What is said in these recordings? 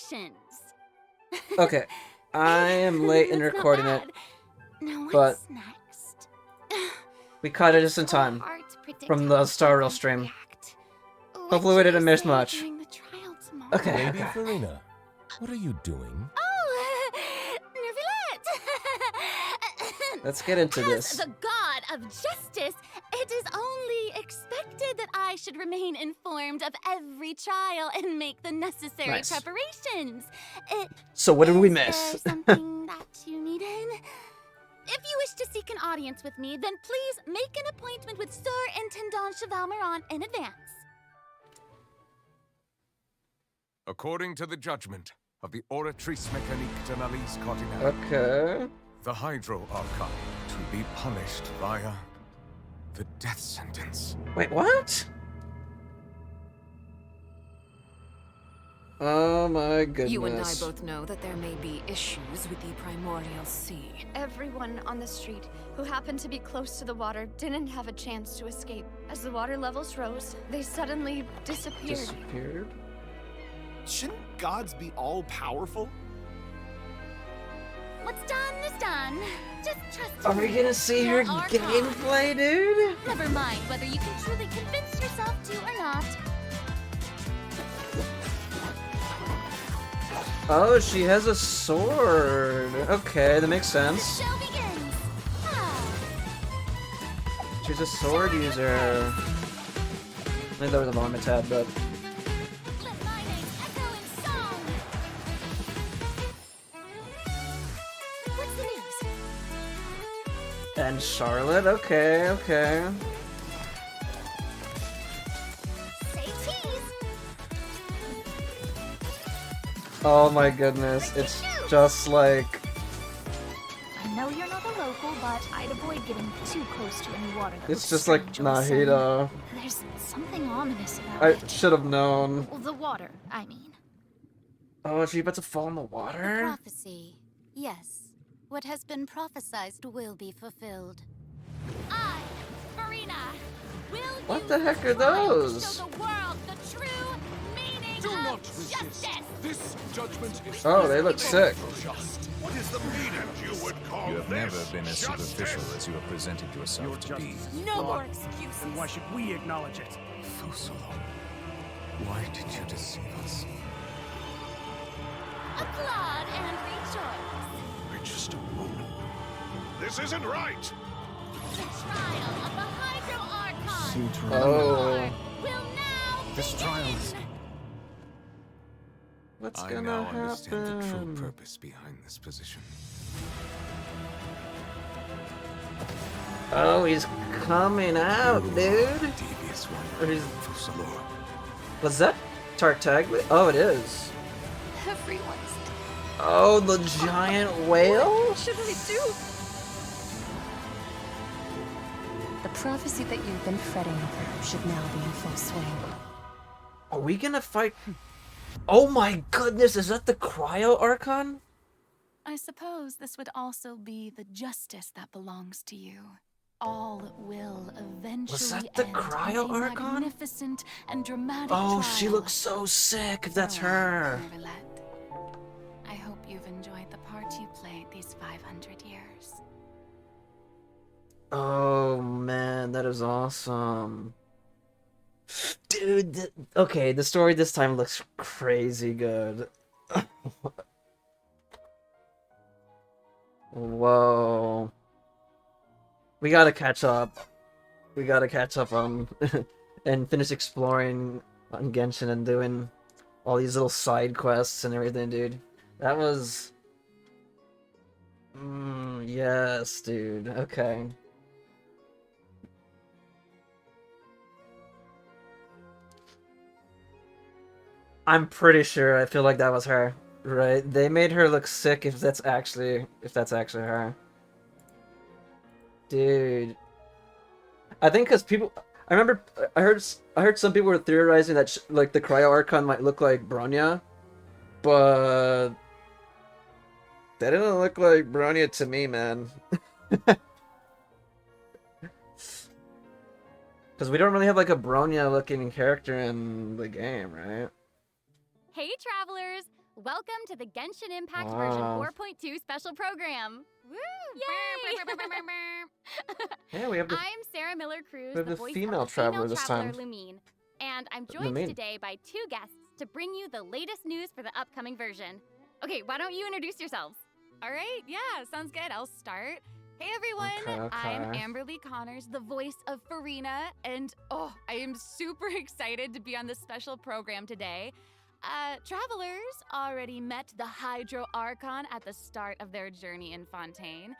preparations. Okay, I am late in That's not recording it, bad. Now but what's next? we caught it just in It's so time hard to predict from how the Star Rail people stream. react. What Hopefully we should didn't I miss say much. during the trial tomorrow? Okay, Lady okay. Farina, what are you doing? Oh, Nervillette! Let's get into As this. the god of justice, it is only expected that I should remain informed of every trial and make the necessary Nice. preparations. So what did we Is miss? there something that you needed? If you wish to seek an audience with me, then please make an appointment with Sir Intendant Chevalmeron in advance. According to the judgment of the Oratrice Mécanique d'Analyse Cardinale, Okay. the Hydro Archon to be punished via the death sentence. Wait, what? Oh my goodness. You and I both know that there may be issues with the Primordial Sea. Everyone on the street who happened to be close to the water didn't have a chance to escape. As the water levels rose, they suddenly disappeared. Disappeared? Shouldn't gods be all-powerful? What's done is done. Just trust Are me. we gonna see her You're our god. gameplay, dude? Never mind whether you can truly convince yourself to or not. Oh, she has a sword. Okay, that makes The sense. show begins. Ah. She's a sword user. I think that was a moment tab, but Let my name echo in song. What's the news? and Charlotte. Okay, okay. Say cheese. Oh my goodness, it's just like I know you're not a local, but I'd avoid getting too close to any water. That it's looks just like strange or sudden. Nahida. There's something ominous about I it. should have known. Well, the water, I mean. Oh, is she about to fall in the The water? prophecy. Yes. What has been prophesied will be fulfilled. I, Marina, will What use the heck this are trial to those? show the world the true meaning Do of not resist. justice. This judgment is Oh, they look sick. just. What is the meaning you would call You have this? never been as Justice? superficial as you have presented yourself to be. No more excuses. Then why should we acknowledge it? Fusolo, why did you deceive us? Applaud and rejoice. We're just a woman. This isn't right! The trial of the Hydro Archon. Sutra. Oh. Will now This begin. trial is... What's I gonna now understand the true happen? purpose behind this position. Oh, he's coming out, You are dude. the devious one. Or he's... Fusolo. Was that Tartaglia? Oh, it is. Everyone's... Oh, the giant whale? What should we do? The prophecy that you've been fretting over should now be in full swing. Are we gonna fight? Oh my goodness, is that the Cryo Archon? I suppose this would also be the justice that belongs to you. All will eventually that the end Cryo in a Archon? magnificent and dramatic Oh, she trial. looks so sick if that's Farewell, her. Nervillette. I hope you've enjoyed the part you played these 500 years. Oh man, that is awesome. Dude, okay, the story this time looks crazy good. Whoa. We gotta catch up. We gotta catch up on and finish exploring on Genshin and doing all these little side quests and everything, dude. That was... yes, dude. Okay. I'm pretty sure. I feel like that was her, right? They made her look sick if that's actually her. Dude, I think because people, I remember I heard some people were theorizing that like the Cryo Archon might look like Bronya, but that didn't look like Bronya to me, man. Because we don't really have like a Bronya looking character in the game, right? Hey travelers, Welcome to the Genshin Impact version 4.2 special program. Woo! Yay! Yeah, we have the I'm Sarah Miller-Cruz, we have the the voice female of the traveler female this traveler time. Lumine. And I'm joined Lumine. today by two guests to bring you the latest news for the upcoming version. Okay, why don't you introduce yourselves? All right, yeah, sounds good. I'll start. Hey everyone, Okay. I'm Amberly Connors, the voice of Farina, and I am super excited to be on this special program today. Travelers already met the Hydro Archon at the start of their journey in Fontaine.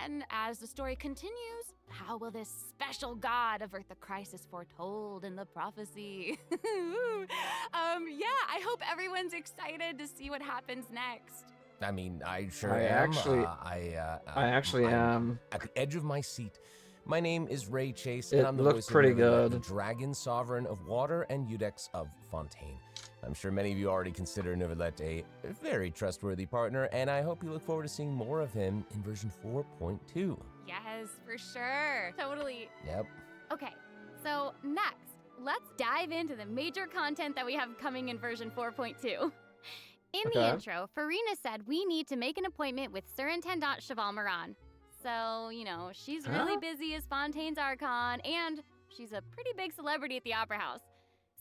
And as the story continues, how will this special god avert the crisis foretold in the prophecy? I hope everyone's excited to see what happens next. I mean, I sure I am. actually am. At the edge of my seat. My name is Ray Chase, It and I'm the looked voice pretty of Neuvillette, good. the Dragon Sovereign of Water and Udex of Fontaine. I'm sure many of you already consider Neuvillette a very trustworthy partner, and I hope you look forward to seeing more of him in version 4.2. Yes, for sure. Totally. Yep. Okay, so next, let's dive into the major content that we have coming in version 4.2. In the intro, Farina said we need to make an appointment with Surintendant Cheval Moran. So, she's really busy as Fontaine's Archon, and she's a pretty big celebrity at the Opera House.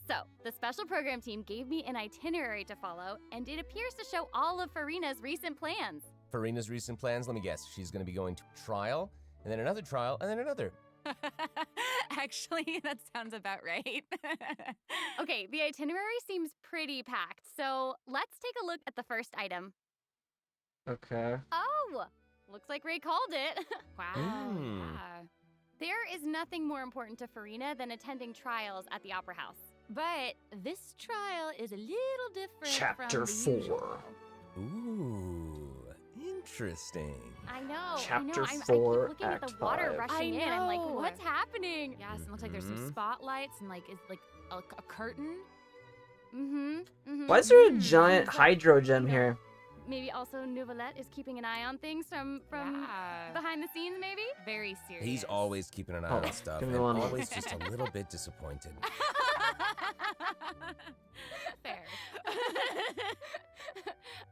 So, the special program team gave me an itinerary to follow, and it appears to show all of Farina's recent plans. Farina's recent plans, let me guess, she's going to be going to trial, and then another trial, and then another. Actually, that sounds about right. Okay, the itinerary seems pretty packed, so let's take a look at the first item. Okay. Oh, looks like Ray called it. Wow. Yeah. There is nothing more important to Farina than attending trials at the Opera House. But this trial is a little different Chapter from the 4. usual. Ooh, interesting. I know. Chapter I keep 4, looking at the Act water 5. rushing in. I'm like, know. what's happening? Yes, it looks like there's some spotlights and is a curtain. Why is there a giant hydro gem here? Maybe also Neuvillette is keeping an eye on things from behind the scenes, maybe? Very serious. He's always keeping an eye on stuff, give me and one. always just a little bit disappointed. Fair.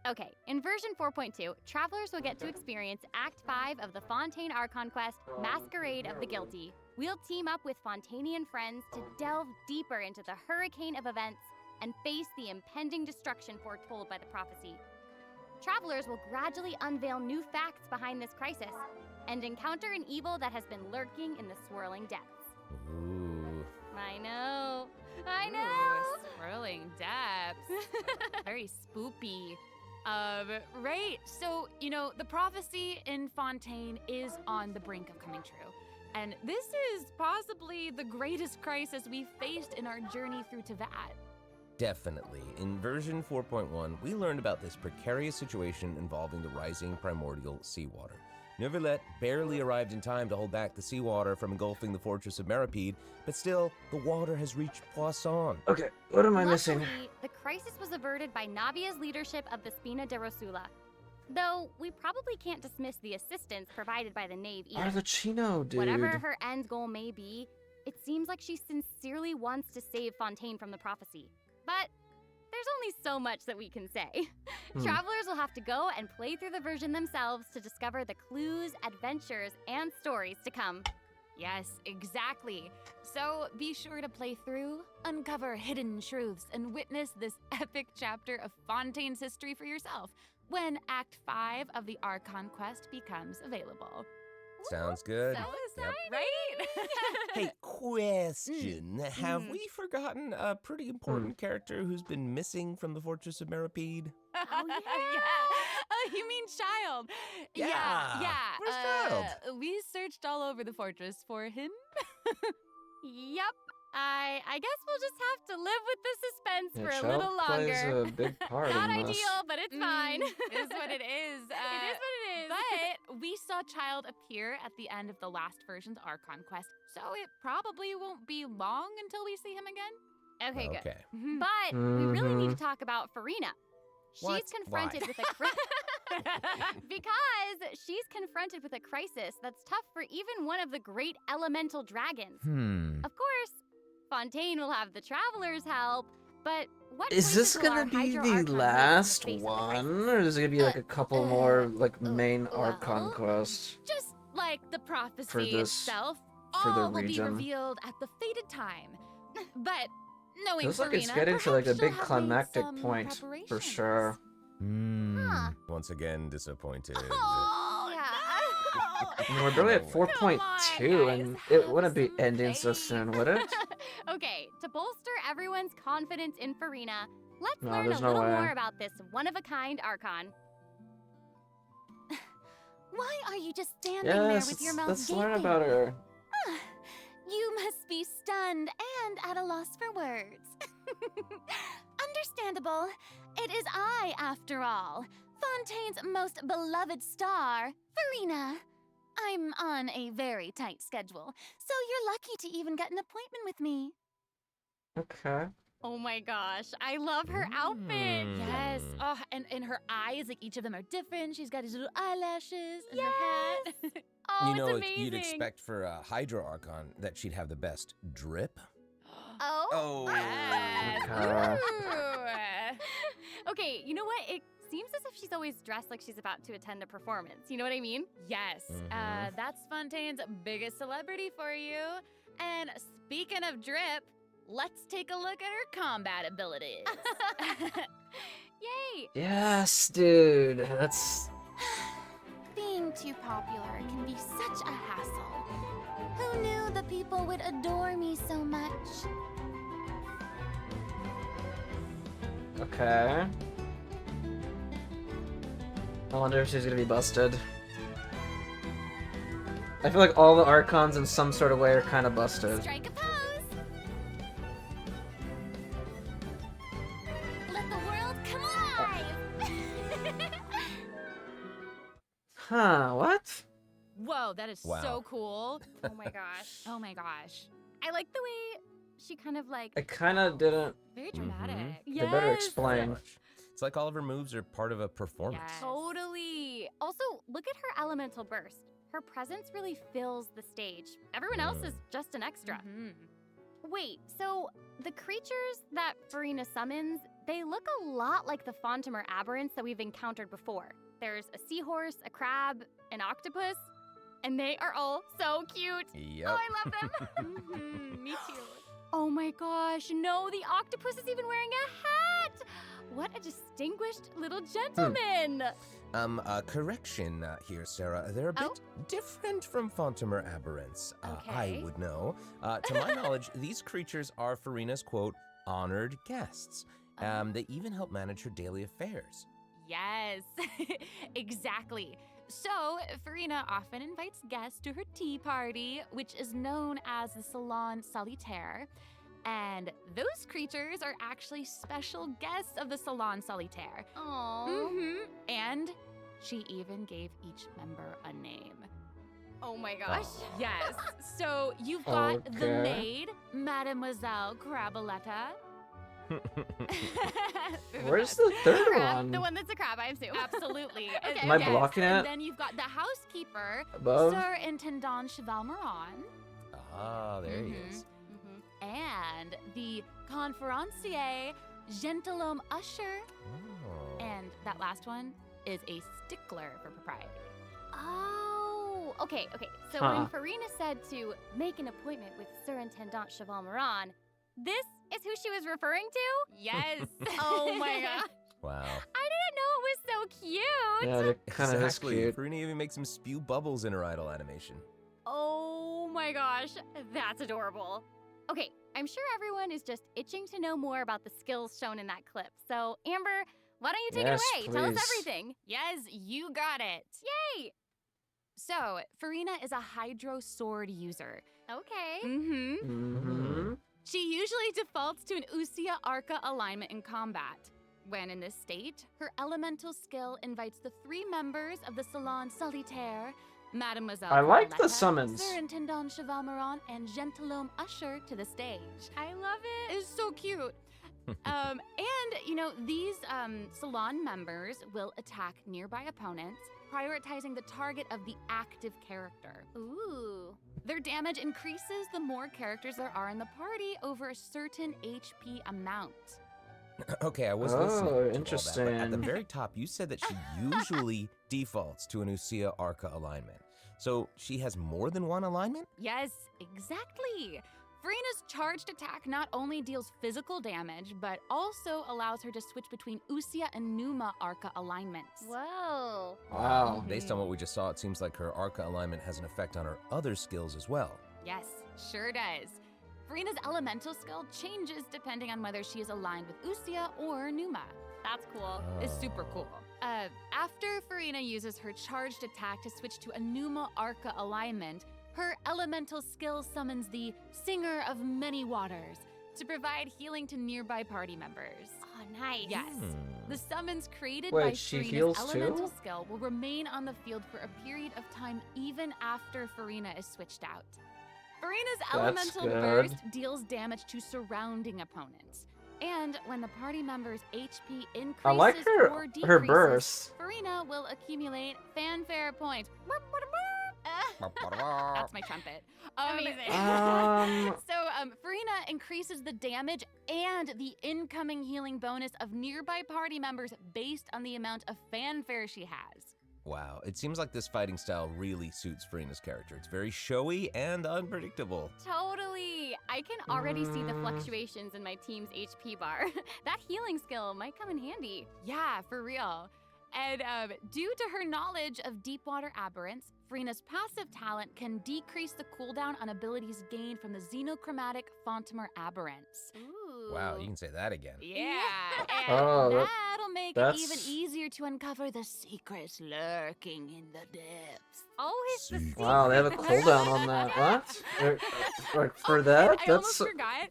Okay, in version 4.2, travelers will get to experience Act 5 of the Fontaine Archon quest, Masquerade of the Guilty. We'll team up with Fontainian friends to delve deeper into the hurricane of events and face the impending destruction foretold by the prophecy. Travelers will gradually unveil new facts behind this crisis and encounter an evil that has been lurking in the swirling depths. Ooh. I know. Ooh, swirling depths. Very spoopy. Right. So, the prophecy in Fontaine is on the brink of coming true. And this is possibly the greatest crisis we've faced in our journey through Teyvat. Definitely. In version 4.1, we learned about this precarious situation involving the rising primordial seawater. Neuvillette barely arrived in time to hold back the seawater from engulfing the fortress of Meripede, but still, the water has reached Poisson. Okay, what am I missing? Luckily, the crisis was averted by Navia's leadership of the Spina de Rosula. Though, we probably can't dismiss the assistance provided by the Knave either. Arlecchino, dude. Whatever her end goal may be, it seems like she sincerely wants to save Fontaine from the prophecy. But there's only so much that we can say. Travelers will have to go and play through the version themselves to discover the clues, adventures, and stories to come. Yes, exactly. So be sure to play through, uncover hidden truths, and witness this epic chapter of Fontaine's history for yourself when Act 5 of the Archon quest becomes available. Sounds good. So exciting! Right? Hey, question. Have we forgotten a pretty important character who's been missing from the Fortress of Meripede? Oh, yeah. Yeah. You mean Child? Yeah. Where's Child? We searched all over the fortress for him. Yep. I guess we'll just have to live with the suspense Yeah, for a Child little longer. plays a big part Not in this. ideal, but it's fine. It is what it is. It is what it is. But we saw Child appear at the end of the last version's Archon quest, so it probably won't be long until we see him again. Okay, good. Okay. But we really need to talk about Farina. She's What? confronted Why? with a because she's confronted with a crisis that's tough for even one of the great elemental dragons. Of course, Fontaine will have the travelers' help, but What Is this choices will gonna our be Hydro the Archon make in the last face of the one, crisis? or is it gonna be like a couple more like main well, Archon quests Just like the prophecy for this itself, for the all will be region? revealed at the fated time. But knowing Feels like it's Farina, getting to like a perhaps big she'll have made climactic some point for preparations. sure. Once again, disappointed. Oh, yeah. I mean, we're barely at Come on, 4.2, and it wouldn't be ending so soon, would it? Okay, to bolster everyone's confidence in Farina, let's No, learn a there's no little way. more about this one-of-a-kind Archon. Why are you just standing Yes, there with your mouth let's gaping? learn about her. You must be stunned and at a loss for words. Understandable. It is I, after all. Fontaine's most beloved star, Farina. I'm on a very tight schedule, so you're lucky to even get an appointment with me. Okay. Oh my gosh, I love her outfit. Yes. Oh, and her eyes, like each of them are different. She's got these little eyelashes and her hat. Oh, You know, it's it's- amazing. you'd expect for a Hydro Archon that she'd have the best drip. Oh? Oh. Yes. Okay. Ooh. Okay, you know what? It seems as if she's always dressed like she's about to attend a performance. You know what I mean? Yes. That's Fontaine's biggest celebrity for you. And speaking of drip, let's take a look at her combat abilities. Yay! Yes, dude. That's Being too popular can be such a hassle. Who knew the people would adore me so much? okay. I wonder if she's gonna be busted. I feel like all the Archons in some sort of way are kind of busted. Strike a pose! Let the world come alive! Huh, what? Whoa, that is Wow. so cool. Oh my gosh. Oh my gosh. I like the way she kind of like. I kind of didn't. Very dramatic. They better Yes. explain. It's like all of her moves are part of a performance. Yes. Totally. Also, look at her elemental burst. Her presence really fills the stage. Everyone else is just an extra. Mhm. Wait, so the creatures that Farina summons, they look a lot like the Fontimer aberrants that we've encountered before. There's a seahorse, a crab, an octopus, and they are all so cute. Yep. Oh, I love them. Me too. Oh my gosh, no, the octopus is even wearing a hat. What a distinguished little gentleman. Correction here, Sarah. They're a bit different from Fontimer aberrants. I Okay. would know. To my knowledge, these creatures are Farina's, quote, honored guests. They even help manage her daily affairs. Yes, exactly. So, Farina often invites guests to her tea party, which is known as the Salon Solitaire. And those creatures are actually special guests of the Salon Solitaire. Aww. And she even gave each member a name. Oh my gosh. Yes. So you've got the Okay. maid, Mademoiselle Craboletta. Where's the third Crab, one? the one that's a crab, I assume. Absolutely. Okay, Am I okay. blocking it? And then you've got the housekeeper, Above? Sir Intendant Cheval Moran, Ah, there he is. and the conferencier, Gentilhomme Usher, Oh. and that last one is a stickler for propriety. Oh, okay. So Huh. when Farina said to make an appointment with Sir Intendant Cheval Moran, this is who she was referring to? Yes. Oh my god. Wow. I didn't know it was so cute. Yeah, it kind of is Exactly. cute. Farina even makes him spew bubbles in her idle animation. Oh my gosh, that's adorable. Okay, I'm sure everyone is just itching to know more about the skills shown in that clip. So, Amber, why don't you take Yes, it away? Tell us please. everything. Yes, you got it. Yay! So, Farina is a hydro sword user. Okay. Mm-hmm. Mm-hmm. She usually defaults to an Usia Arca alignment in combat. When in this state, her elemental skill invites the 3 members of the Salon Solitaire, Mademoiselle I like the Carletta, summons. Sir Intendant Cheval Moran, and Gentilhomme Usher to the stage. I love it. It's so cute. And, these salon members will attack nearby opponents, prioritizing the target of the active character. Ooh. Their damage increases the more characters there are in the party over a certain HP amount. Okay, I was listening to all that, but at interesting. the very top, you said that she usually defaults to an Usia Arca alignment. So she has more than one alignment? Yes, exactly. Farina's charged attack not only deals physical damage, but also allows her to switch between Usia and Numa Arca alignments. Whoa. Wow. Based on what we just saw, it seems like her Arca alignment has an effect on her other skills as well. Yes, sure does. Farina's elemental skill changes depending on whether she is aligned with Usia or Numa. That's cool. It's super cool. After Farina uses her charged attack to switch to a Numa Arca alignment, her elemental skill summons the Singer of Many Waters to provide healing to nearby party members. Oh, nice. Yes. The summons created Wait, by she Farina's heals elemental too? skill will remain on the field for a period of time even after Farina is switched out. Farina's elemental good. burst deals damage to surrounding opponents. And when the party member's HP increases I like or decreases, her burst. Farina will accumulate fanfare points. That's my trumpet. Amazing. Farina increases the damage and the incoming healing bonus of nearby party members based on the amount of fanfare she has. Wow, it seems like this fighting style really suits Farina's character. It's very showy and unpredictable. Totally. I can already see the fluctuations in my team's HP bar. That healing skill might come in handy. Yeah, for real. And due to her knowledge of deep water aberrants, Farina's passive talent can decrease the cooldown on abilities gained from the xenochromatic Fontamer aberrants. Ooh. Wow, you can say that again. Yeah, and Oh, that'll make it that's- even easier to uncover the secrets lurking in the depths. Always the secret. Wow, they have a cooldown on that. What? For that? I almost That's forgot.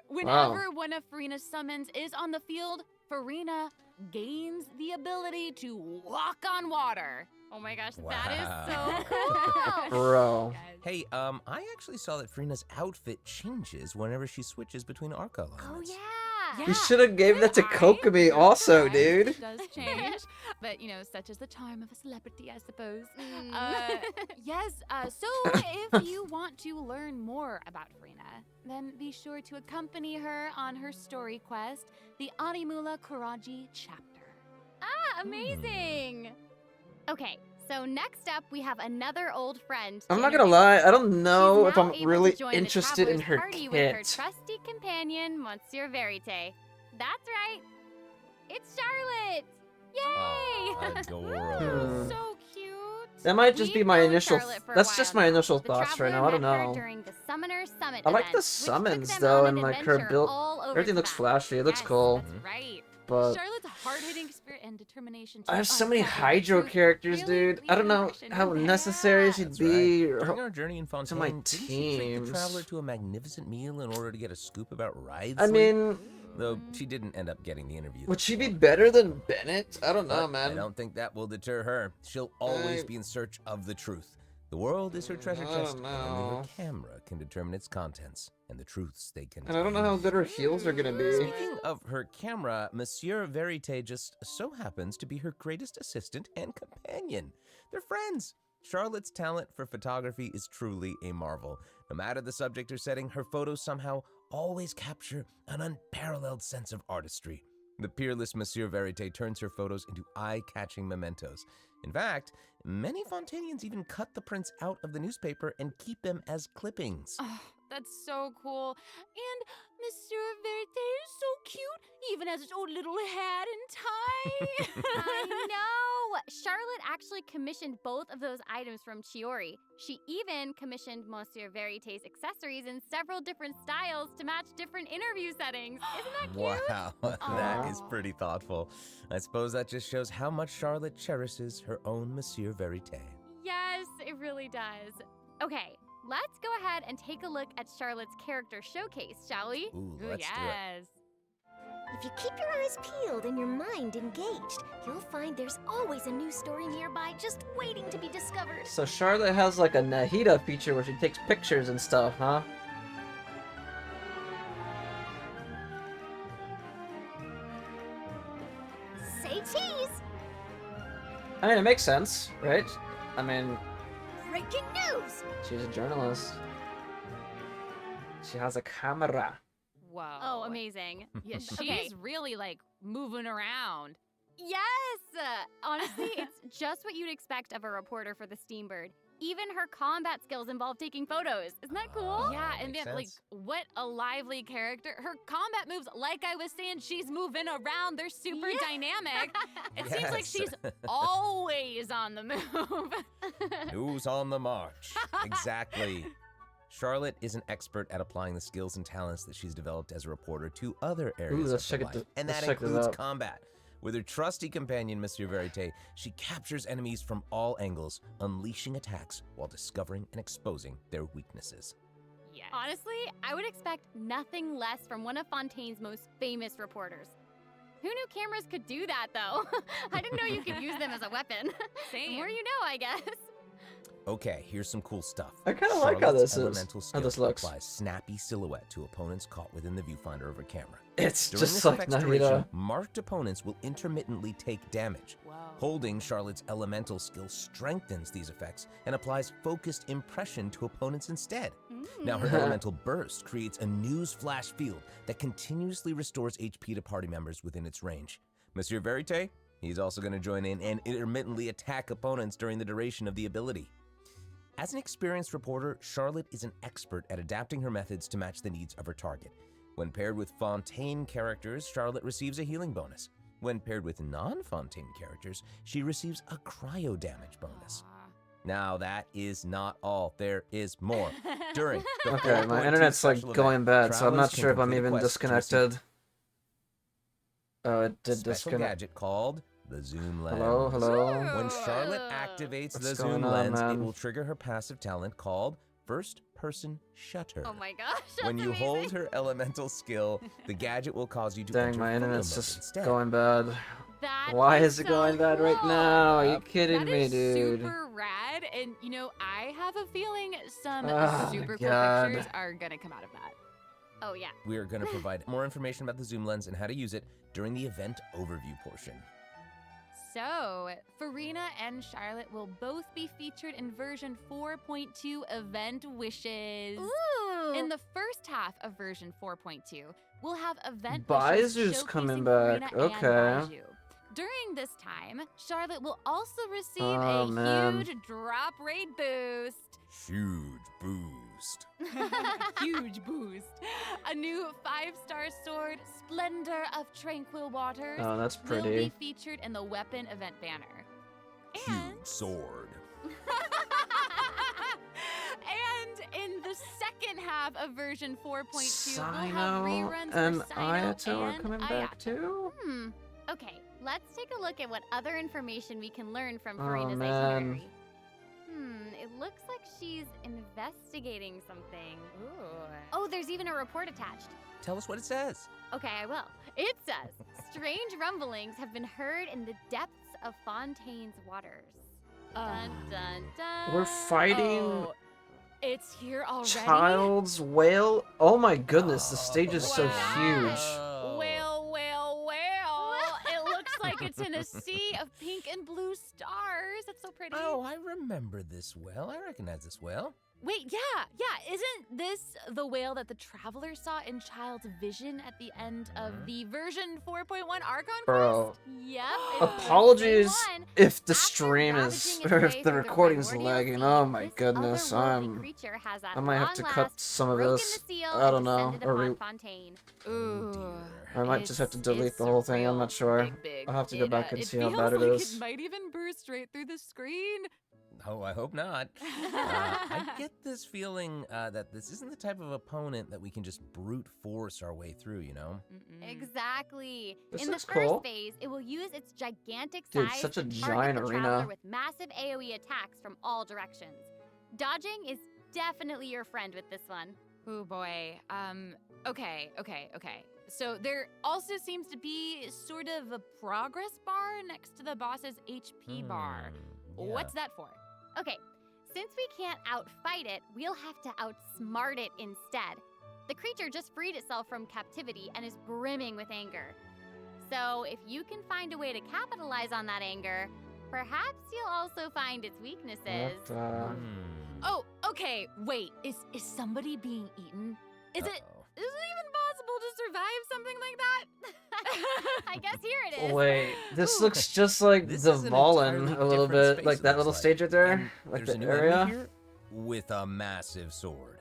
Whenever one of Farina's summons is on the field, Farina gains the ability to walk on water. Oh my gosh, Wow. that is so cool. bro. Hey, I actually saw that Farina's outfit changes whenever she switches between Arca Oh alignments. yeah. You should have gave that to Kokomi also, dude. It does change, but such is the charm of a celebrity, I suppose. Yes, so if you want to learn more about Farina, then be sure to accompany her on her story quest, the Animula Kuraji chapter. Ah, amazing. Okay, so next up we have another old friend. I'm to not gonna introduce. lie, I don't know She's if now I'm able to really join the interested in traveler's her party with her kit. trusty companion, Monsieur Verite. That's right. It's Charlotte. Yay! Aw, adorable. So cute. That might just be We've my known initial. Charlotte for a That's just while my now. initial The thoughts right traveler now. I don't met her know. during the Summoner Summit I like event, the which took summons them though, on and an like her adventure build. all over Everything looks the map. flashy. It looks Yes, cool. That's right. But Charlotte's hard-hitting spirit and determination. I have so many Hydro characters, dude. I don't know how necessary she'd That's be. right. During our journey in Fontaine, my didn't she treat the teams. traveler to a magnificent meal in order to get a scoop about rides? I mean, though she didn't end up getting the interview. would she be better than Bennett? I don't know, But man. I don't think that will deter her. She'll always I- be in search of the truth. The world is her treasure I chest, don't and only know. her camera can determine its contents and the truths they contain. And I don't know how good her heals are gonna be. Speaking of her camera, Monsieur Verite just so happens to be her greatest assistant and companion. They're friends. Charlotte's talent for photography is truly a marvel. No matter the subject or setting, her photos somehow always capture an unparalleled sense of artistry. The peerless Monsieur Verite turns her photos into eye-catching mementos. In fact, many Fontanians even cut the prints out of the newspaper and keep them as clippings. Oh, that's so cool. And Monsieur Verite is so cute, even has his own little hat and tie. I know. Charlotte actually commissioned both of those items from Chiori. She even commissioned Monsieur Verite's accessories in several different styles to match different interview settings. Isn't that cute? Wow, that is pretty thoughtful. I suppose that just shows how much Charlotte cherishes her own Monsieur Verite. Yes, it really does. Okay, let's go ahead and take a look at Charlotte's character showcase, shall we? Ooh, Ooh, let's do it. yes. If you keep your eyes peeled and your mind engaged, you'll find there's always a new story nearby just waiting to be discovered. So Charlotte has like a Nahida feature where she takes pictures and stuff, huh? Say cheese! I mean, it makes sense, right? I mean, Breaking news! she's a journalist. She has a camera. Whoa. Oh, amazing. Yeah, she's Okay. really like moving around. Yes! Honestly, it's just what you'd expect of a reporter for the Steambird. Even her combat skills involve taking photos. Isn't that cool? Yeah, and makes then like sense. what a lively character. Her combat moves, like I was saying, she's moving around. They're super Yeah. dynamic. It seems like Yes. she's always on the move. Who's on the march? Exactly. Charlotte is an expert at applying the skills and talents that she's developed as a reporter to other areas let's of her check it life, th- and let's that check this includes out. combat. With her trusty companion, Monsieur Verite, she captures enemies from all angles, unleashing attacks while discovering and exposing their weaknesses. Yes. Honestly, I would expect nothing less from one of Fontaine's most famous reporters. Who knew cameras could do that, though? I didn't know you could use them as a weapon. The Same. more you know, I guess. Okay, here's some cool stuff. I kinda like how Charlotte's this is- elemental how this skill looks. applies snappy silhouette to opponents caught within the viewfinder of her camera. It's During just this like effect's duration, Nahida. marked opponents will intermittently take damage. Whoa. Holding Charlotte's elemental skill strengthens these effects and applies focused impression to opponents instead. Now her elemental burst creates a news flash field that continuously restores HP to party members within its range. Monsieur Verite, he's also going to join in and intermittently attack opponents during the duration of the ability. As an experienced reporter, Charlotte is an expert at adapting her methods to match the needs of her target. When paired with Fontaine characters, Charlotte receives a healing bonus. When paired with non-Fontaine characters, she receives a cryo damage bonus. Now that is not all. There is more. During the Okay, my 4.2 internet's like special going event, bad, so I'm not travelers can sure if I'm complete a even quest to receive disconnected. Oh, it did special disconnect. gadget called the zoom lens. Hello, hello. When Charlotte activates What's the going zoom on, lens, man? it will trigger her passive talent called first person shutter. Oh my gosh, When that's you amazing. hold her elemental skill, the gadget will cause you to Dang, enter my photo internet's mode just instead. going bad. That Why is it so going bad right cool. now? Are you Yep. kidding That me, is dude? super rad, and you know, I have a feeling some Oh, super cool God. pictures are gonna come out of that. Oh yeah. We are going to provide more information about the zoom lens and how to use it during the event overview portion. So, Farina and Charlotte will both be featured in version 4.2 Event Wishes. Ooh. In the first half of version 4.2, we'll have event Baizu's wishes coming showcasing back, Farina and okay. Baizhu. During this time, Charlotte will also receive Oh, a man. huge drop rate boost. Huge boost. Huge boost. A new 5-star sword, Splendor of Tranquil Waters, Oh, that's will be pretty. featured in the weapon event banner. Huge And sword. and in the second half of version 4.2, we'll have Sino reruns and for Sino Ayato are and coming back Ayato. too? Okay, let's take a look at what other information we can learn from Oh, Farina's man. itinerary. It looks like she's investigating something. Oh, there's even a report attached. Tell us what it says. Okay, I will. It says, strange rumblings have been heard in the depths of Fontaine's waters. Dun, dun, dun. We're fighting Oh, it's here already? Child's Whale. Oh my goodness, the stage is so Wow. huge. Well. It looks like it's in a sea of pink and blue stars. That's so pretty. Oh, I remember this well. I recognize this well. Wait, yeah. Isn't this the whale that the traveler saw in Child's vision at the end of the version 4.1 Archon Bro. quest? Yep. Apologies One, if the after stream is, ravaging its or way if the through recording's primordial lagging. sea, Oh my this goodness, otherworldly creature has at I might have long to cut last some of broken this. the seal I and don't know, descended or upon Fontaine. Ooh. I might just have to It's- delete it's the whole thing. I'm real not sure. big. I'll have to go back and It see how feels bad it like is. It might even burst right through the screen. Oh, I hope not. I get this feeling that this isn't the type of opponent that we can just brute force our way through, you know? Exactly. This In the looks first cool. phase, it will use its gigantic Dude, size such a to giant target the arena. traveler with massive AoE attacks from all directions. Dodging is definitely your friend with this one. Oh boy. Okay. So there also seems to be sort of a progress bar next to the boss's HP bar. Yeah. What's that for? Okay, since we can't outfight it, we'll have to outsmart it instead. The creature just freed itself from captivity and is brimming with anger. So if you can find a way to capitalize on that anger, perhaps you'll also find its weaknesses. What, Oh, okay. Wait. Is somebody being eaten? Is it even possible to survive something like that? I guess here it is. Wait, this Ooh. looks just like This the is an Volin entirely a little different bit, space, like it that looks little stage right there, And like there's the a new enemy area. here with a massive sword.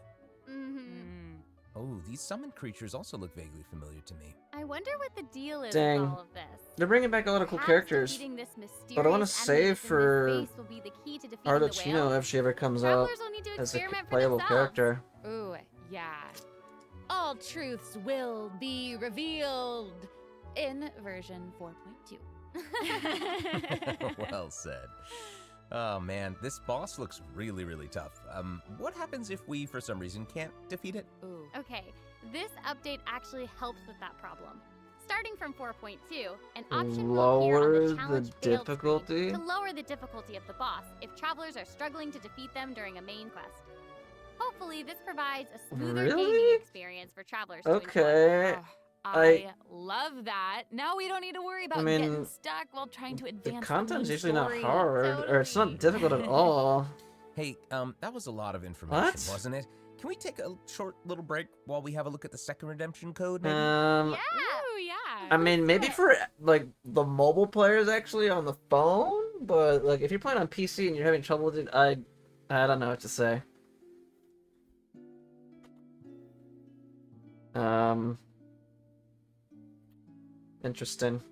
Mm-hmm. Oh, these summoned creatures also look vaguely familiar to me. I wonder what the deal is Dang. with all of this. They're bringing back a lot of cool Perhaps characters. defeating this But I want to mysterious save enemy that's in for this space will be the key to defeating the Arlecchino whale. if she ever comes out Travelers will need to as a experiment for playable themselves. character. Ooh, yeah. All truths will be revealed in version 4.2. Well said. Oh man, this boss looks really, really tough. What happens if we, for some reason, can't defeat it? Ooh. Okay, this update actually helps with that problem. Starting from 4.2, an option will appear Lower on the the challenge failed difficulty? screen to lower the difficulty of the boss if travelers are struggling to defeat them during a main quest. Hopefully, this provides a smoother Really? gaming experience for travelers to enjoy. Okay. Oh, I love that. Now we don't need to worry about mean, getting stuck while trying to advance The the content's main usually not story. hard, or it's not difficult at all. Hey, that was a lot of information, What? wasn't it? Can we take a short little break while we have a look at the second redemption code, maybe? Yeah! Ooh, yeah. I mean, maybe for like the mobile players actually on the phone, but like if you're playing on PC and you're having trouble with it, I don't know what to say. Interesting.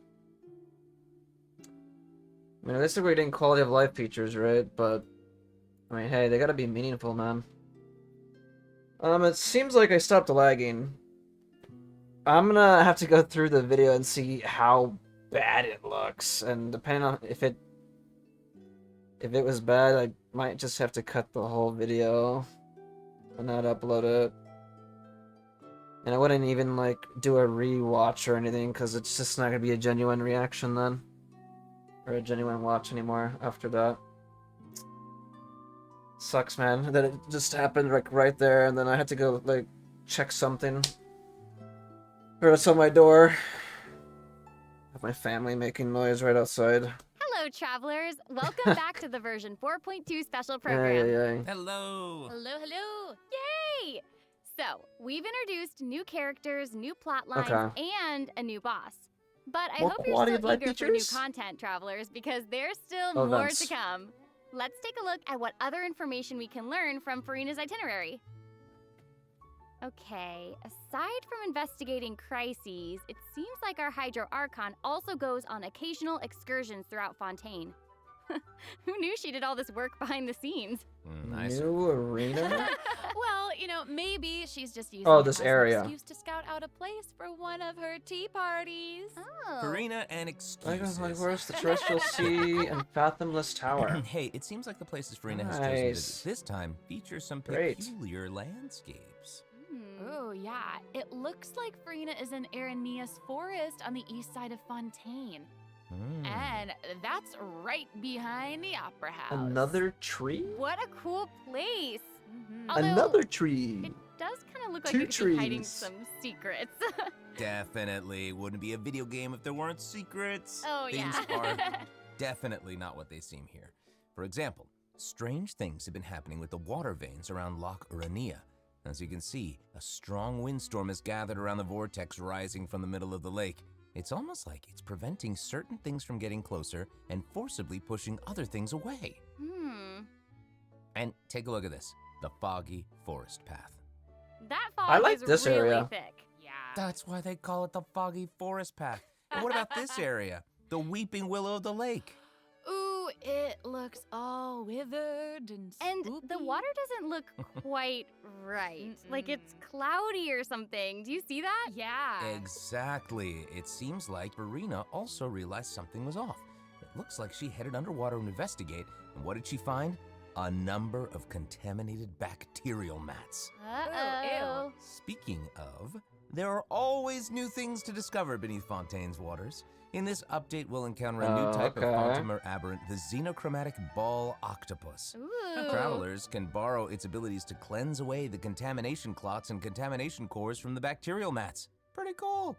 I mean, at least we're getting quality of life features, right? But I mean, hey, they gotta be meaningful, man. It seems like I stopped lagging. I'm gonna have to go through the video and see how bad it looks, and depending on if it was bad, I might just have to cut the whole video and not upload it. And I wouldn't even like do a rewatch or anything because it's just not gonna be a genuine reaction then, or a genuine watch anymore after that. Sucks, man, that it just happened like right there, and then I had to go like check something. Or it's on my door. Have my family making noise right outside. Hello, travelers! Welcome back to the version 4.2 special program. Hey. Hello! Hello, hello. Yay! So, we've introduced new characters, new plot lines, Okay. and a new boss. But I More hope you're quality still of life eager for new features? content, travelers, because there's still Oh, more events. to come. Let's take a look at what other information we can learn from Farina's itinerary. Okay, aside from investigating crises, it seems like our Hydro Archon also goes on occasional excursions throughout Fontaine. Who knew she did all this work behind the scenes? Nice. New arena? Well, you know, maybe she's just using Oh, it this as area. an excuse to scout out a place for one of her tea parties. Oh. Farina and Dragon excuses. Fly Horse, the Terrestrial Sea, and Fathomless Tower. Hey, it seems like the places Farina has chosen to Nice. visit this time feature some Great. peculiar landscapes. Oh, yeah. It looks like Farina is in Aranea's forest on the east side of Fontaine. And that's right behind the Opera House. Another tree? What a cool place! Mhm. Although, Another tree. It does kind of look like Two we could be hiding trees. some secrets. Definitely wouldn't be a video game if there weren't secrets. Oh, Things yeah. are definitely not what they seem here. For example, strange things have been happening with the water veins around Loch Urania. As you can see, a strong windstorm has gathered around the vortex rising from the middle of the lake. It's almost like it's preventing certain things from getting closer and forcibly pushing other things away. And take a look at this, the foggy forest path. That fog I like is this really area. thick. Yeah. That's why they call it the foggy forest path. And what about this area? The weeping willow of the lake. Ooh, it looks all withered and And the spoopy. water doesn't look quite right. Like it's cloudy or something. Do you see that? Yeah. Exactly. It seems like Farina also realized something was off. It looks like she headed underwater to investigate, and what did she find? A number of contaminated bacterial mats. Uh-oh. Speaking of, there are always new things to discover beneath Fontaine's waters. In this update, we'll encounter a new type of Okay. Fontamer aberrant, the xenochromatic ball octopus. Ooh. Travelers can borrow its abilities to cleanse away the contamination clots and contamination cores from the bacterial mats. Pretty cool.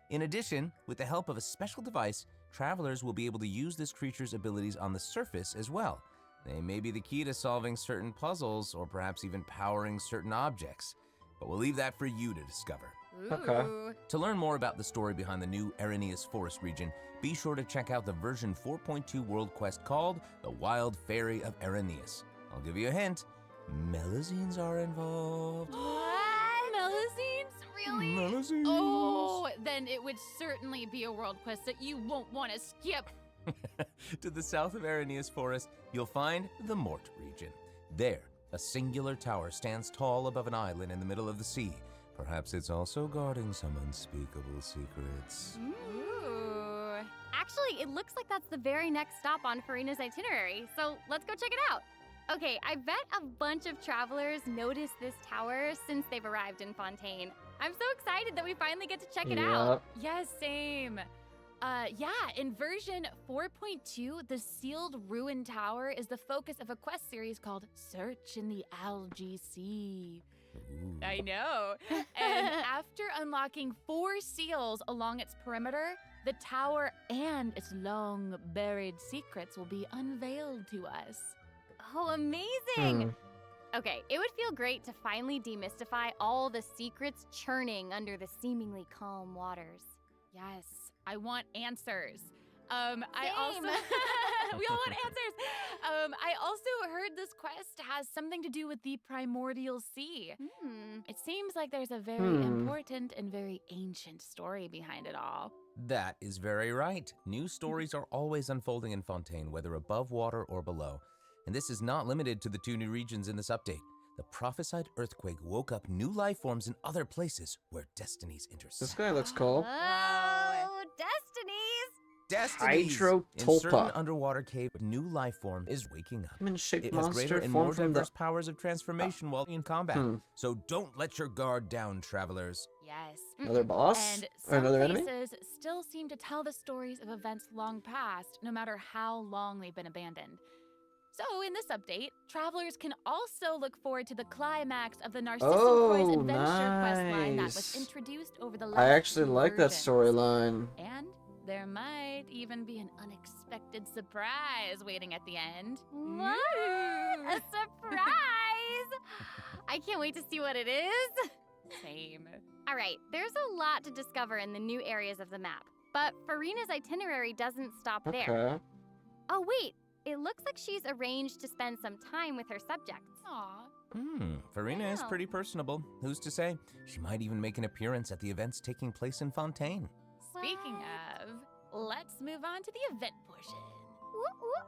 In addition, with the help of a special device, travelers will be able to use this creature's abilities on the surface as well. They may be the key to solving certain puzzles or perhaps even powering certain objects. But we'll leave that for you to discover. Okay. To learn more about the story behind the new Arrhenius Forest region, be sure to check out the version 4.2 world quest called The Wild Fairy of Arrhenius. I'll give you a hint. Melazines are involved. What? Melazines? Really? Melazines. Oh, then it would certainly be a world quest that you won't want to skip. To the south of Arrhenius Forest, you'll find the Mort region. There, a singular tower stands tall above an island in the middle of the sea. Perhaps it's also guarding some unspeakable secrets. Ooh. Actually, it looks like that's the very next stop on Farina's itinerary, so let's go check it out. Okay, I bet a bunch of travelers noticed this tower since they've arrived in Fontaine. I'm so excited that we finally get to check it out. Yes, same. In version 4.2, the sealed ruin tower is the focus of a quest series called Search in the Algae Sea. I know. And after unlocking 4 seals along its perimeter, the tower and its long buried secrets will be unveiled to us. Oh, amazing! Okay, it would feel great to finally demystify all the secrets churning under the seemingly calm waters. Yes, I want answers. I also we all want answers. I also heard this quest has something to do with the primordial sea. It seems like there's a very important and very ancient story behind it all. That is very right. New stories are always unfolding in Fontaine, whether above water or below. And this is not limited to the 2 new regions in this update. The prophesied earthquake woke up new life forms in other places where destinies intersect. This guy looks cool. Oh, Destinies! Destinies! Hydrotolpa. In certain underwater cave, a new life form is waking up. Human-shaped It has monster greater and formed more from diverse the... powers of transformation while in combat. So don't let your guard down, travelers. Yes. Another boss? And Or some another enemy? places still seem to tell the stories of events long past, no matter how long they've been abandoned. So, in this update, travelers can also look forward to the climax of the Narcissus adventure questline that was introduced over the last I actually like that versions. storyline. And there might even be an unexpected surprise waiting at the end. What? A surprise! I can't wait to see what it is. Same. All right, there's a lot to discover in the new areas of the map, but Farina's itinerary doesn't stop there. Okay. Oh, wait. It looks like she's arranged to spend some time with her subjects. Aw. Farina is Wow. pretty personable. Who's to say? She might even make an appearance at the events taking place in Fontaine. Speaking of, let's move on to the event portion. Whoop, whoop.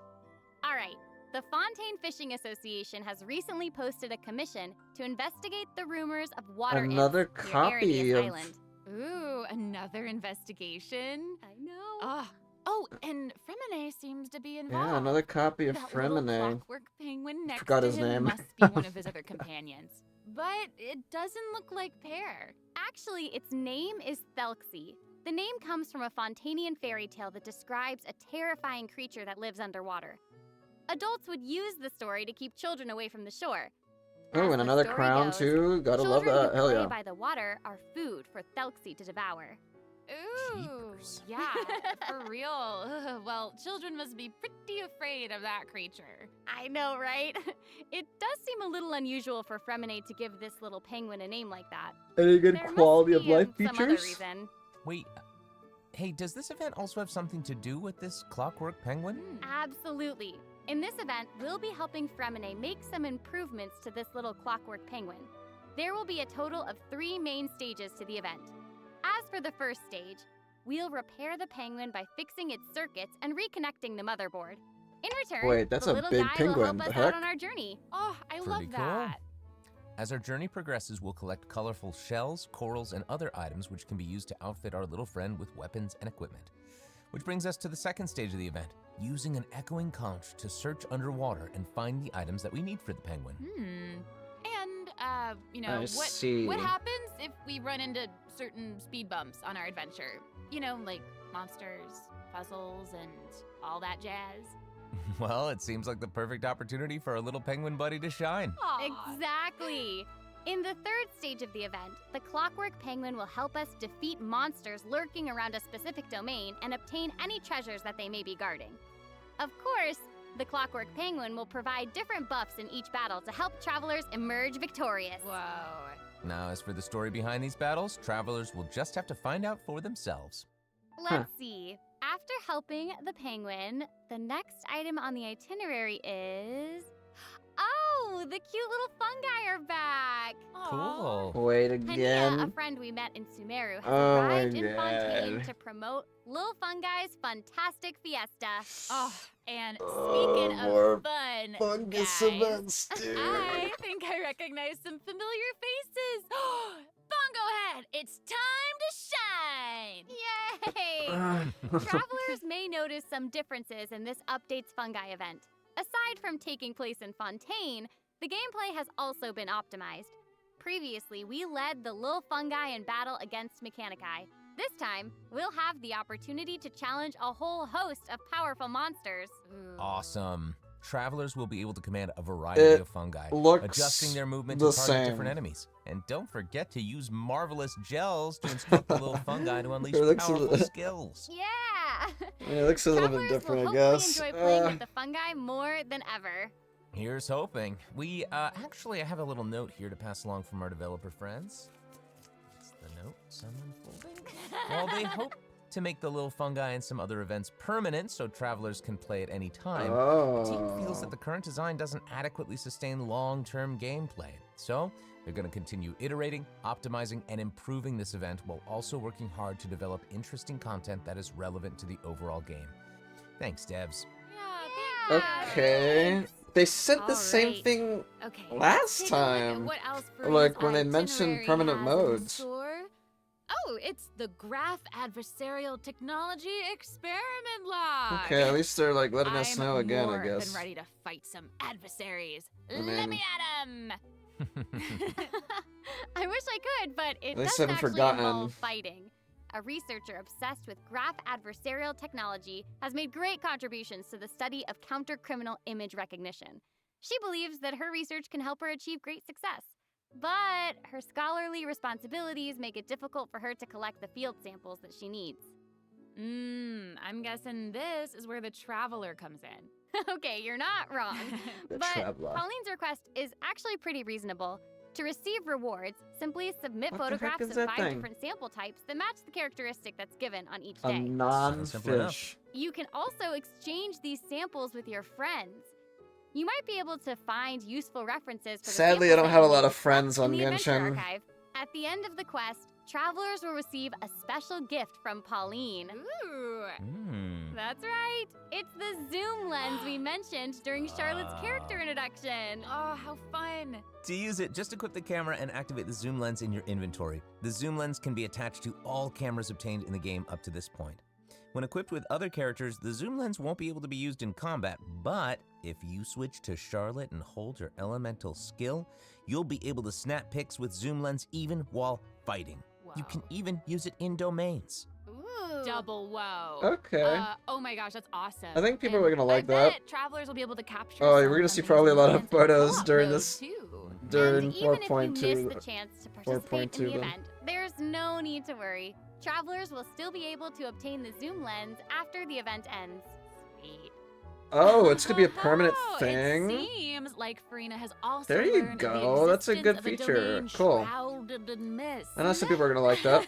All right. The Fontaine Fishing Association has recently posted a commission to investigate the rumors of water Another imps near copy Arrhenius of... Island. Ooh, another investigation. I know. Oh, and Fremine seems to be involved. Yeah, another copy of That little Fremine. clockwork penguin next Forgot to his him name. must be one of his other companions. But it doesn't look like Pear. Actually, its name is Thelxie. The name comes from a Fontanian fairy tale that describes a terrifying creature that lives underwater. Adults would use the story to keep children away from the shore. Oh, As and the another story crown goes, too. Gotta love children that. who Hell play yeah. by the water are food for Thelxie to devour. Ooh, Jeepers. yeah, for real. Well, children must be pretty afraid of that creature. I know, right? It does seem a little unusual for Fremine to give this little penguin a name like that. Any good There must quality of be, life some other features? reason. Wait, hey, does this event also have something to do with this clockwork penguin? Absolutely. In this event, we'll be helping Fremine make some improvements to this little clockwork penguin. There will be a total of 3 main stages to the event. As for the first stage, we'll repair the penguin by fixing its circuits and reconnecting the motherboard. In return, Wait, that's the a little big guy penguin. will help The us heck? out on our journey. Oh, I Pretty love cool. that. As our journey progresses, we'll collect colorful shells, corals, and other items which can be used to outfit our little friend with weapons and equipment. Which brings us to the second stage of the event, using an echoing conch to search underwater and find the items that we need for the penguin. And, see. what happens if we run into certain speed bumps on our adventure? You know, like monsters, puzzles, and all that jazz. Well, it seems like the perfect opportunity for our little penguin buddy to shine. Exactly. In the third stage of the event, the clockwork penguin will help us defeat monsters lurking around a specific domain and obtain any treasures that they may be guarding. Of course, the clockwork penguin will provide different buffs in each battle to help travelers emerge victorious. Whoa. Now, as for the story behind these battles, travelers will just have to find out for themselves. Let's see. After helping the penguin, the next item on the itinerary is... Oh, the cute little fungi are back! Cool. Wait Hania, again. a friend we met in Sumeru, has Oh my arrived in Fontaine God. to promote Lil Fungi's Fantastic Fiesta. Oh, and Oh, speaking more of fun, fungus guys, events, dude. I think I recognize some familiar faces. Bongo Head, it's time to shine! Yay! Travelers may notice some differences in this update's fungi event. Aside from taking place in Fontaine, the gameplay has also been optimized. Previously, we led the Lil Fungi in battle against Mechanici. This time, we'll have the opportunity to challenge a whole host of powerful monsters. Awesome. Travelers will be able to command a variety of fungi, looks adjusting their movement the to target same. different enemies. And don't forget to use marvelous gels to instruct the little fungi to unleash It looks a powerful little- skills. Yeah! It looks a little bit Travelers different, I will guess. hopefully enjoy playing with the fungi more than ever. Here's hoping. We, actually, I have a little note here to pass along from our developer friends. It's the note, some unfolding. While they hope to make the little fungi and some other events permanent so travelers can play at any time, the team feels that the current design doesn't adequately sustain long-term gameplay. So, they're going to continue iterating, optimizing, and improving this event while also working hard to develop interesting content that is relevant to the overall game. Thanks, devs. Okay. They said the same Alright. thing Okay, last take a look at time. what else Like Fareed's when they mentioned itinerary permanent has in modes. store. Oh, it's the Graph Adversarial Technology Experiment Log. Okay, at least they're like letting us I'm know again, I more guess. than ready to fight some adversaries. I Let mean- me at 'em! I wish I could, but it At least doesn't haven't actually forgotten. involve fighting. A researcher obsessed with graph adversarial technology has made great contributions to the study of counter-criminal image recognition. She believes that her research can help her achieve great success. But her scholarly responsibilities make it difficult for her to collect the field samples that she needs. I'm guessing this is where the Traveler comes in. Okay, you're not wrong. The But Traveler. Pauline's request is actually pretty reasonable. To receive rewards, simply submit What the heck photographs is of that 5 thing? different sample types that match the characteristic that's given on each A day. Simple enough. non-fish. You can also exchange these samples with your friends. You might be able to find useful references for the Sadly, I samples don't that have a you lot need of friends in on the Adventure Genshin. Archive. At the end of the quest, travelers will receive a special gift from Pauline. Ooh. That's right. It's the zoom lens we mentioned during Charlotte's character introduction. Oh, how fun. To use it, just equip the camera and activate the zoom lens in your inventory. The zoom lens can be attached to all cameras obtained in the game up to this point. When equipped with other characters, the zoom lens won't be able to be used in combat, but if you switch to Charlotte and hold your elemental skill, you'll be able to snap pics with zoom lens even while fighting. You can even use it in domains. Ooh. Double whoa. Okay. Oh my gosh, that's awesome. I think people And are gonna like I that. bet travelers will be able to capture. Oh, some we're gonna see amazing probably a lot of events in photos co-op during mode, this- too. During And even if you 4.2. miss the chance to participate in the then. event, there's no need to worry. Travelers will still be able to obtain the zoom lens after the event ends. Sweet. Oh, it's gonna be a permanent Oh, thing? It seems like Farina has also There you learned of the go, that's a good existence of feature. domain Cool. shrouded in mist. I know some people are gonna like that.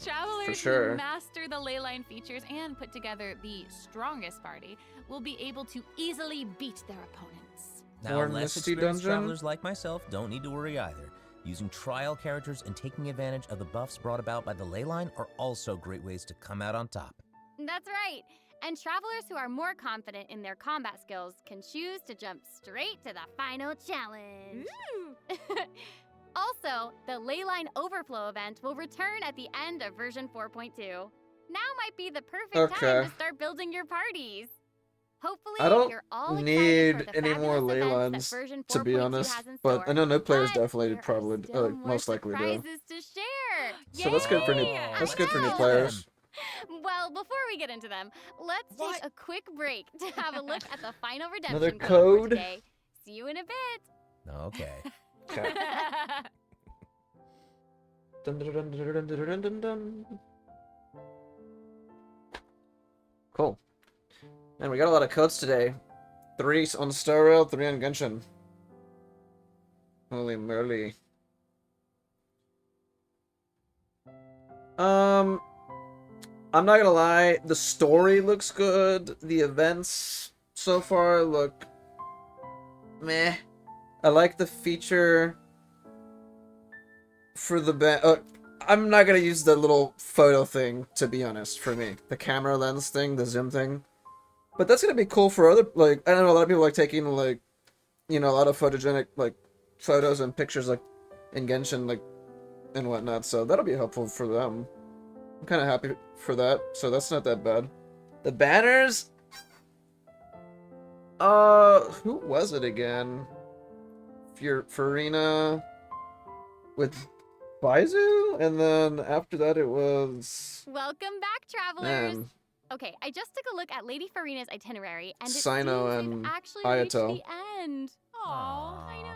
Travelers For sure. who master the leyline features and put together the strongest party will be able to easily beat their opponents. Now, More less Misty experienced Dungeon? travelers like myself don't need to worry either. Using trial characters and taking advantage of the buffs brought about by the leyline are also great ways to come out on top. That's right. And travelers who are more confident in their combat skills can choose to jump straight to the final challenge. Also, the Leyline Overflow event will return at the end of version 4.2. Now might be the perfect time Okay. to start building your parties. Hopefully, I don't you're all excited need for the any more fabulous ley events lines, that version to be 4.2 honest. has in But I store. know no players But definitely there are probably, still more most likely do. surprises to share. So that's good for new. Yay! That's I good for new know. players. Well, before we get into them, let's take a quick break to have a look at the final redemption Another code for code? today. See you in a bit. Okay. Okay. Dun, dun, dun, dun, dun, dun, dun, dun, dun. Cool. And we got a lot of codes today. 3 on Star Rail, 3 on Genshin. Holy moly. I'm not gonna lie, the story looks good. The events so far look meh. I like the feature for the I'm not gonna use the little photo thing, to be honest, for me. The camera lens thing, the zoom thing. But that's gonna be cool for other, like, I don't know, a lot of people like taking, like, you know, a lot of photogenic, like, photos and pictures, like, in Genshin, like, and whatnot, so that'll be helpful for them. I'm kind of happy for that, so that's not that bad. The banners? Who was it again? Farina with Baizu? And then after that it was... Welcome back, travelers! Man. Okay, I just took a look at Lady Farina's itinerary, and it Sino seems we've and actually Ayato. reached the end. Aw, I know.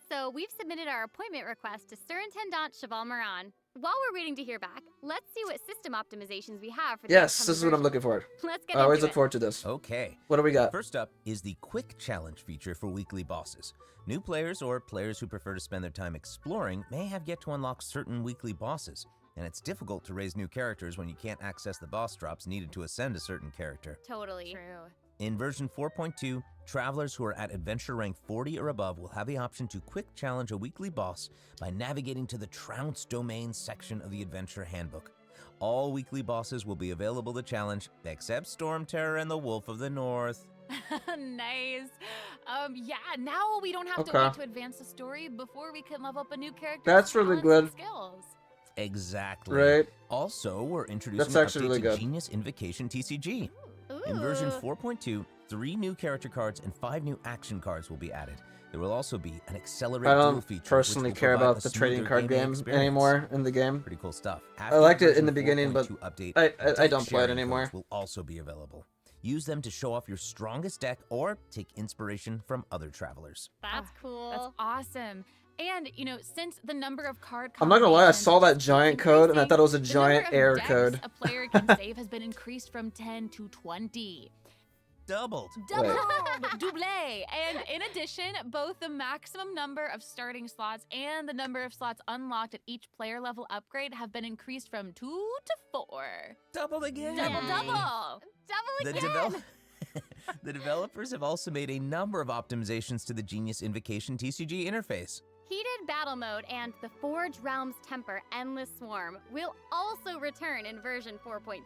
So we've submitted our appointment request to Surintendant Cheval Moran. While we're waiting to hear back, let's see what system optimizations we have for the Yes, upcoming this is what I'm version. looking for. Let's get I always into look it. forward to this. Okay. What do we got? First up is the Quick Challenge feature for weekly bosses. New players or players who prefer to spend their time exploring may have yet to unlock certain weekly bosses, and it's difficult to raise new characters when you can't access the boss drops needed to ascend a certain character. Totally. True. In version 4.2, travelers who are at adventure rank 40 or above will have the option to quick challenge a weekly boss by navigating to the Trounce Domain section of the adventure handbook. All weekly bosses will be available to challenge, except Storm Terror and the Wolf of the North. Nice. Yeah, now we don't have to Okay. wait to advance the story before we can level up a new character. That's really good. Skills. Exactly. Right. Also, we're introducing That's an actually update really to good. Genius Invocation TCG. Ooh. In version 4.2, 3 new character cards and 5 new action cards will be added. There will also be an accelerated I duel don't feature, personally which will care provide about a the trading smoother card gaming game experience. anymore in the game. Pretty cool stuff. I liked it in version the beginning, but 4.2 update, I deck don't play it sharing anymore. codes will also be available. Use them to show off your strongest deck or take inspiration from other travelers. That's cool. That's awesome. And, you know, since the number of card I'm not gonna lie, I combinations saw that keeps giant code and I increasing, thought it was a the giant number of error decks code. a player can save has been increased from 10 to 20. Doubled. Doubled! Double! And in addition, both the maximum number of starting slots and the number of slots unlocked at each player level upgrade have been increased from 2 to 4. Doubled again. Double! The, again. the developers have also made a number of optimizations to the Genius Invocation TCG interface. Heated Battle Mode and the Forge Realms Temper Endless Swarm will also return in version 4.2.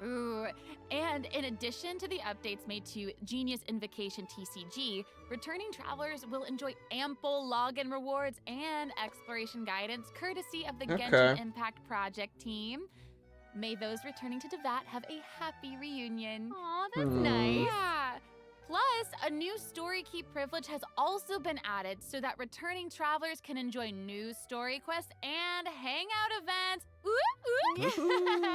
Ooh, and in addition to the updates made to Genius Invocation TCG, returning travelers will enjoy ample login rewards and exploration guidance courtesy of the Genshin Impact Project team. May those returning to Devat have a happy reunion. Aw, that's nice. Yeah. Plus, a new story key privilege has also been added so that returning travelers can enjoy new story quests and hangout events.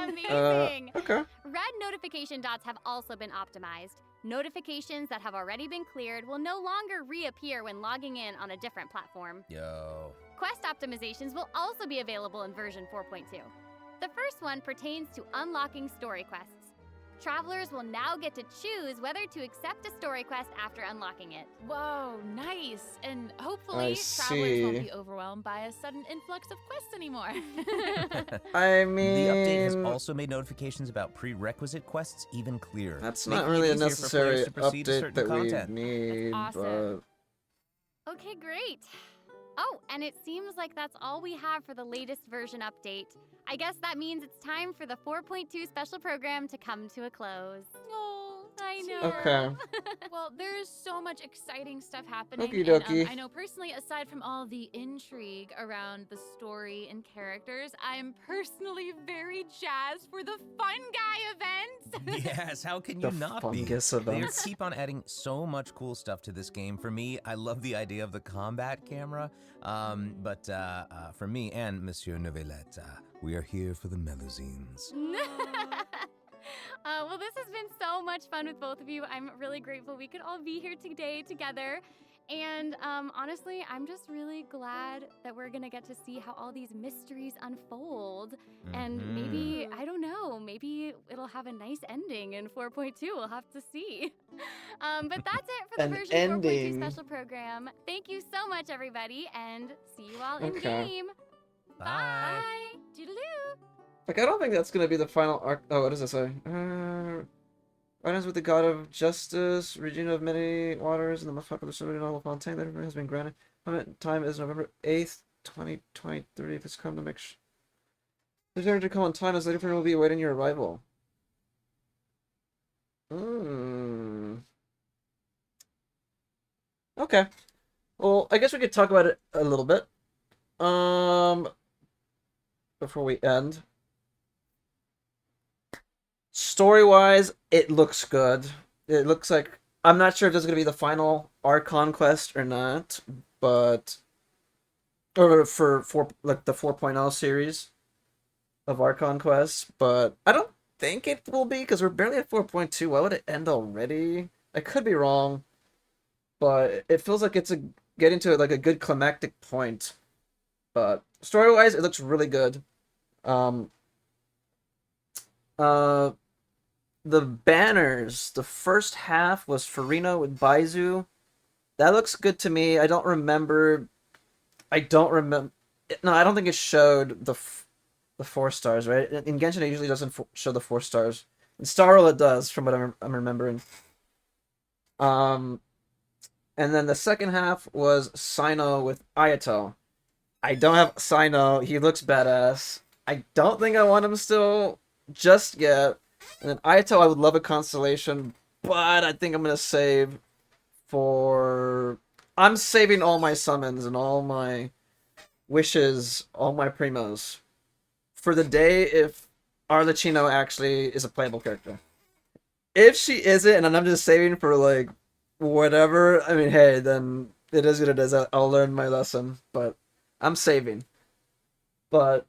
Amazing. Okay. Red notification dots have also been optimized. Notifications that have already been cleared will no longer reappear when logging in on a different platform. Yo. Quest optimizations will also be available in version 4.2. The first one pertains to unlocking story quests. Travelers will now get to choose whether to accept a story quest after unlocking it. Whoa, nice. And hopefully, I travelers won't see. be overwhelmed by a sudden influx of quests anymore. I The update has mean, also made notifications about prerequisite quests even clearer. that's making not it really a easier for players necessary to proceed to update certain that content. we need, That's awesome. Okay, great. Oh, and it seems like that's all we have for the latest version update. I guess that means it's time for the 4.2 special program to come to a close. Oh, I know. Okay. Well, there is so much exciting stuff happening. Okie and, dokie. I know personally, aside from all the intrigue around the story and characters, I'm personally very jazzed for the Fun Guy event. Yes, how can The you not be? fungus They events. keep on adding so much cool stuff to this game. For me, I love the idea of the combat camera. But for me and Monsieur Novelette, we are here for the melusines. Well, this has been so much fun with both of you. I'm really grateful we could all be here today together. And honestly, I'm just really glad that we're going to get to see how all these mysteries unfold. And maybe, I don't know, maybe it'll have a nice ending in 4.2. We'll have to see. But that's it for the An version 4.2 ending. special program. Thank you so much, everybody, and see you all in Okay. game. Bye. Bye. Toodaloo. Like, I don't think that's gonna be the final arc. Oh, what does it say? Riders with the god of justice, Regina of many waters, and the most popular celebrity novel Fontaine that has been granted. Time is November 8th, 2023. If it's come to make sure. The character call in time as the different will be awaiting your arrival. Okay. Well, I guess we could talk about it a little bit. Before we end. Story-wise, it looks good. It looks like... I'm not sure if this is going to be the final Archon quest or not, but... Or for like the 4.0 series of Archon quests, but I don't think it will be, because we're barely at 4.2. Why would it end already? I could be wrong, but it feels like it's getting to like a good climactic point. But story-wise, it looks really good. The banners, the first half was Farina with Baizu. That looks good to me. I don't remember. No, I don't think it showed the 4 stars, right? In Genshin, it usually doesn't show the 4 stars. In Starl, it does, from what I'm remembering. And then the second half was Sino with Ayato. I don't have Sino. He looks badass. I don't think I want him still just yet. And then Ayato, I would love a constellation, but I think I'm going to save for... I'm saving all my summons and all my wishes, all my primos, for the day if Arlecchino actually is a playable character. If she isn't, and I'm just saving for, like, whatever, I mean, hey, then it is what it is. I'll learn my lesson, but I'm saving. But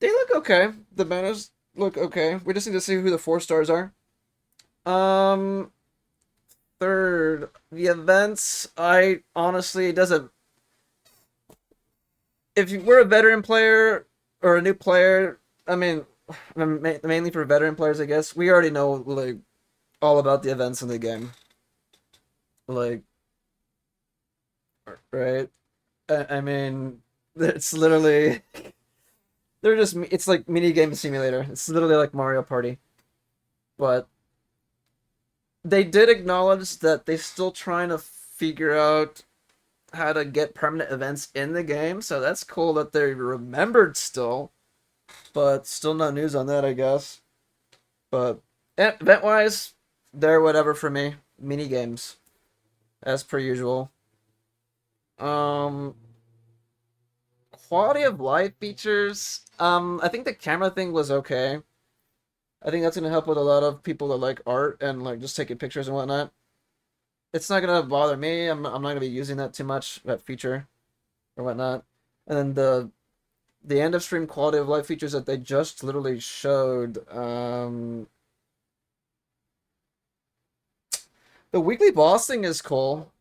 they look okay. The banners look okay. We just need to see who the 4 stars are. Third, the events, I honestly, it doesn't... If we're a veteran player or a new player, I mean, mainly for veteran players, I guess, we already know, like, all about the events in the game. Like, right? I mean, it's literally... They're just... It's like minigame simulator. It's literally like Mario Party. But they did acknowledge that they're still trying to figure out how to get permanent events in the game, so that's cool that they remembered still. But still no news on that, I guess. But event-wise, they're whatever for me. Minigames. As per usual. Quality of life features. I think the camera thing was okay. I think that's gonna help with a lot of people that like art and like just taking pictures and whatnot. It's not gonna bother me. I'm not gonna be using that too much, that feature or whatnot. And then the end of stream quality of life features that they just literally showed. The weekly boss thing is cool.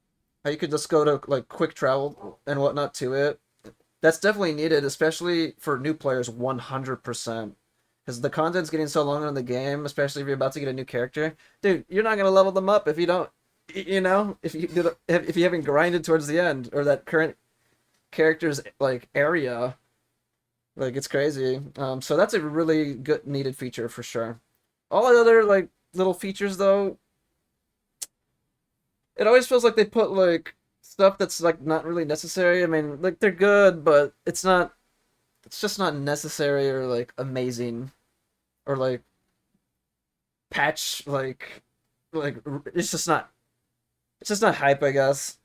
How you could just go to like quick travel and whatnot to it. That's definitely needed, especially for new players, 100%. Because the content's getting so long in the game, especially if you're about to get a new character. Dude, you're not going to level them up if you don't, you know, if you haven't grinded towards the end, or that current character's, like, area. Like, it's crazy. So that's a really good, needed feature for sure. All the other, like, little features, though, it always feels like they put, like, stuff that's, like, not really necessary. I mean, like, they're good, but it's just not necessary or, like, amazing. Or, like, patch, like, it's just not hype, I guess.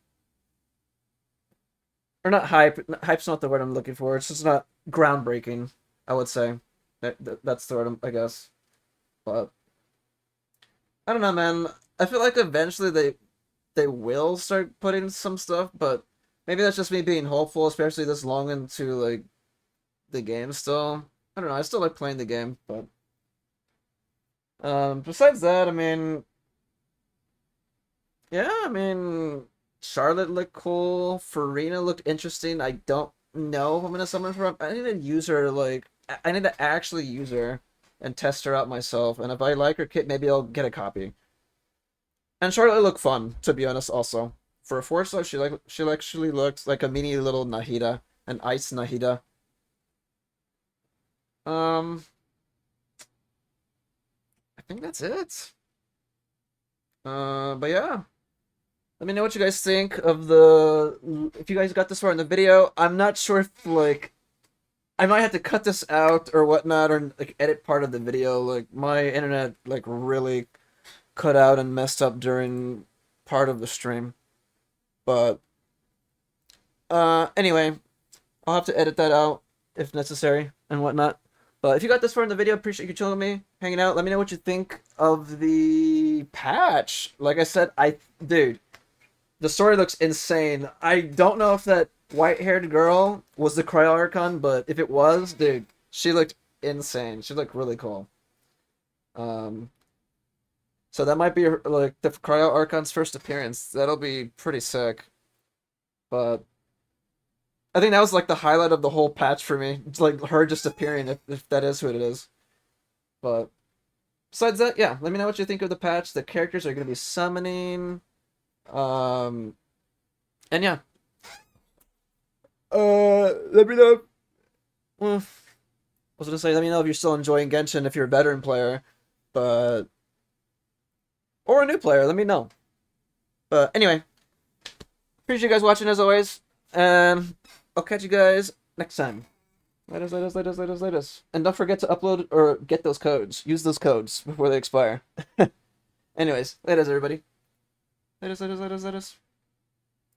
Or not hype. Hype's not the word I'm looking for. It's just not groundbreaking, I would say. That's the word, I guess. But I don't know, man. I feel like eventually they will start putting some stuff, but maybe that's just me being hopeful, especially this long into, like, the game still. I don't know, I still like playing the game, but besides that, I mean, yeah, I mean, Charlotte looked cool, Farina looked interesting. I don't know if I'm gonna summon her up. I need to use her, like, I need to actually use her and test her out myself, and if I like her kit, maybe I'll get a copy. And Charlotte looked fun, to be honest, also. For a 4-star, she actually looked like a mini little Nahida, an ice Nahida. I think that's it. But yeah. Let me know what you guys think of the... If you guys got this far in the video, I'm not sure if, like... I might have to cut this out or whatnot, or, like, edit part of the video. Like, my internet, like, really cut out and messed up during part of the stream. But, anyway, I'll have to edit that out if necessary and whatnot. But if you got this far in the video, appreciate you chilling with me, hanging out. Let me know what you think of the patch. Like I said, dude, the story looks insane. I don't know if that white-haired girl was the Cryo Archon, but if it was, dude, she looked insane. She looked really cool. So that might be, like, the Cryo Archon's first appearance. That'll be pretty sick. But I think that was, like, the highlight of the whole patch for me. It's, like, her just appearing, if that is who it is. But besides that, yeah, let me know what you think of the patch. The characters are going to be summoning. And yeah. Let me know. I was gonna say, let me know if you're still enjoying Genshin, if you're a veteran player, but... Or a new player, let me know. But anyway, appreciate you guys watching as always, and I'll catch you guys next time. Latest. And don't forget to upload or get those codes. Use those codes before they expire. Anyways, latest everybody. Latest.